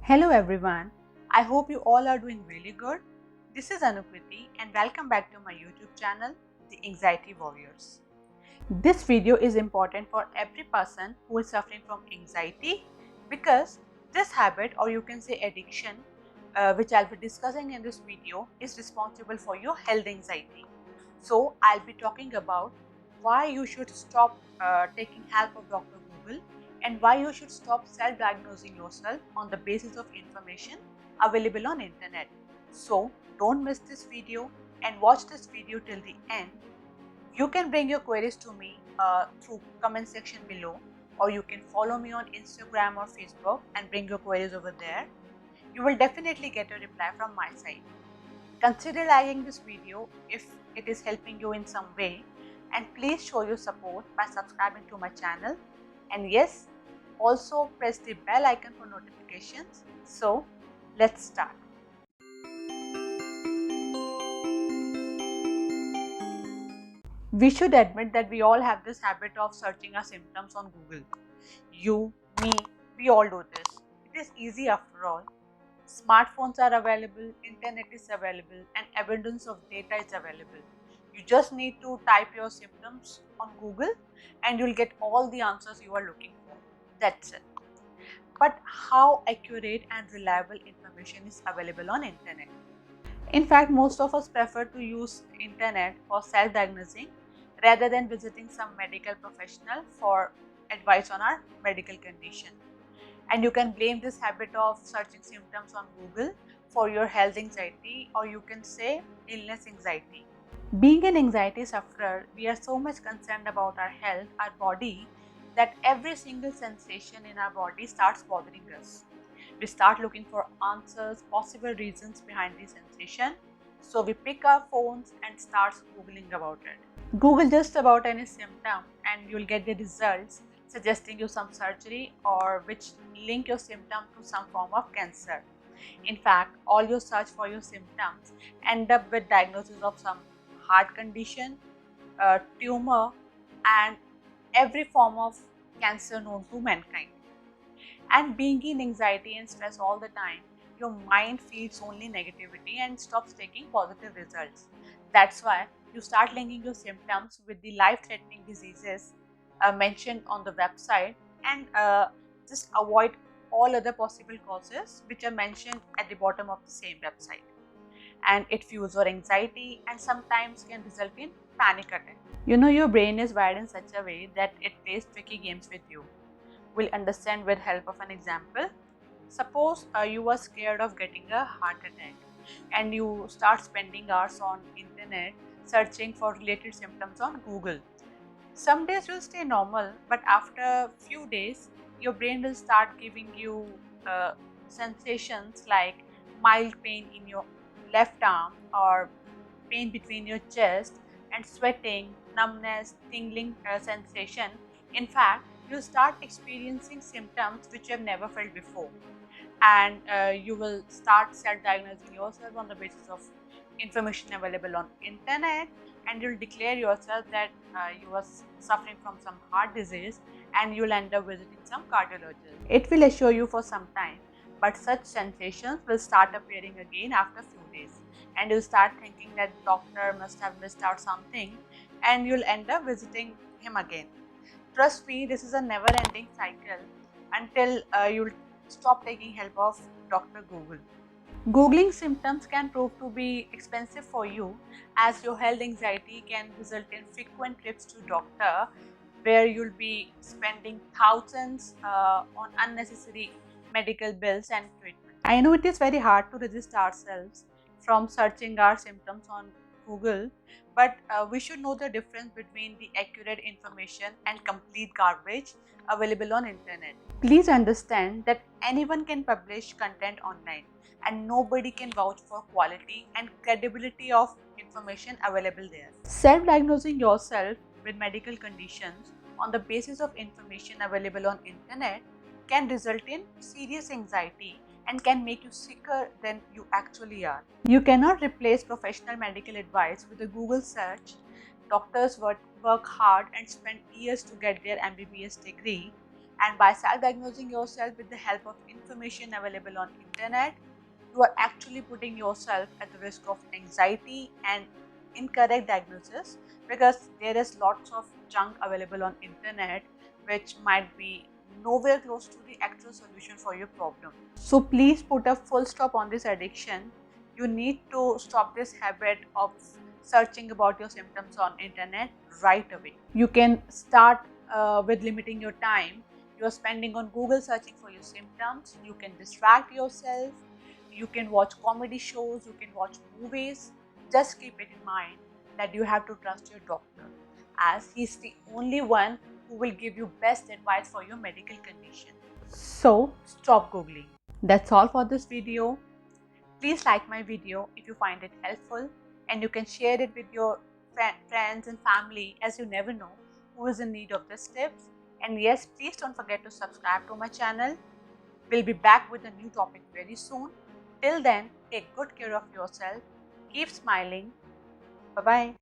Hello everyone, I hope you all are doing really good. This is Anukriti and welcome back to my YouTube channel, The Anxiety Warriors. This video is important for every person who is suffering from anxiety because this habit, or you can say addiction, which I'll be discussing in this video, is responsible for your health anxiety. So I'll be talking about why you should stop taking help of Dr. Google and why you should stop self-diagnosing yourself on the basis of information available on internet. So don't miss this video and watch this video till the end. You can bring your queries to me through comment section below, or you can follow me on Instagram or Facebook and bring your queries over there. You will definitely get a reply from my side. Consider liking this video if it is helping you in some way, and please show your support by subscribing to my channel, and yes, also press the bell icon for notifications. So let's start. We should admit that we all have this habit of searching our symptoms on Google. You, me, we all do this. It is easy after all. Smartphones are available, internet is available, and abundance of data is available. You just need to type your symptoms on Google and you'll get all the answers you are looking for. That's it. But how accurate and reliable information is available on internet? In fact, most of us prefer to use internet for self-diagnosing rather than visiting some medical professional for advice on our medical condition. And you can blame this habit of searching symptoms on Google for your health anxiety, or you can say illness anxiety. Being an anxiety sufferer, we are so much concerned about our health, our body, that every single sensation in our body starts bothering us. We start looking for answers, possible reasons behind the sensation. So we pick our phones and start Googling about it. Google just about any symptom and you'll get the results suggesting you some surgery or which link your symptom to some form of cancer. In fact, all your search for your symptoms end up with diagnosis of some heart condition, tumor, and every form of cancer known to mankind. And being in anxiety and stress all the time, your mind feeds only negativity and stops taking positive results. That's why you start linking your symptoms with the life-threatening diseases mentioned on the website, and just avoid all other possible causes which are mentioned at the bottom of the same website. And it fuels your anxiety and sometimes can result in panic attack. You know, your brain is wired in such a way that it plays tricky games with you. We'll understand with help of an example. Suppose you are scared of getting a heart attack and you start spending hours on internet searching for related symptoms on Google. Some days you'll stay normal, but after a few days your brain will start giving you sensations like mild pain in your left arm, or pain between your chest, and sweating, numbness, tingling sensation. In fact, you start experiencing symptoms which you have never felt before, and you will start self-diagnosing yourself on the basis of information available on internet, and you'll declare yourself that you are suffering from some heart disease, and you'll end up visiting some cardiologist. It will assure you for some time, but such sensations will start appearing again after a few days, and you'll start thinking that doctor must have missed out something, and you'll end up visiting him again. Trust me, this is a never-ending cycle until you'll stop taking help of Dr. Google. Googling symptoms can prove to be expensive for you, as your health anxiety can result in frequent trips to doctor where you'll be spending thousands on unnecessary medical bills and treatment. I know it is very hard to resist ourselves from searching our symptoms on Google, but we should know the difference between the accurate information and complete garbage available on internet. Please understand that anyone can publish content online and nobody can vouch for quality and credibility of information available there. Self-diagnosing yourself with medical conditions on the basis of information available on internet can result in serious anxiety and can make you sicker than you actually are. You cannot replace professional medical advice with a Google search. Doctors work hard and spend years to get their MBBS degree, And by self-diagnosing yourself with the help of information available on internet, you are actually putting yourself at the risk of anxiety and incorrect diagnosis, because there is lots of junk available on internet which might be nowhere close to the actual solution for your problem. So please put a full stop on this addiction. You need to stop this habit of searching about your symptoms on internet right away. You can start with limiting your time you are spending on Google searching for your symptoms. You can distract yourself. You can watch comedy shows. You can watch movies. Just keep it in mind that you have to trust your doctor, as he's the only one who will give you best advice for your medical condition. So stop Googling. That's all for this video. Please like my video if you find it helpful, and you can share it with your friends and family, as you never know who is in need of these tips. And yes, please don't forget to subscribe to my channel. We'll be back with a new topic very soon. Till then, take good care of yourself. Keep smiling. Bye-bye.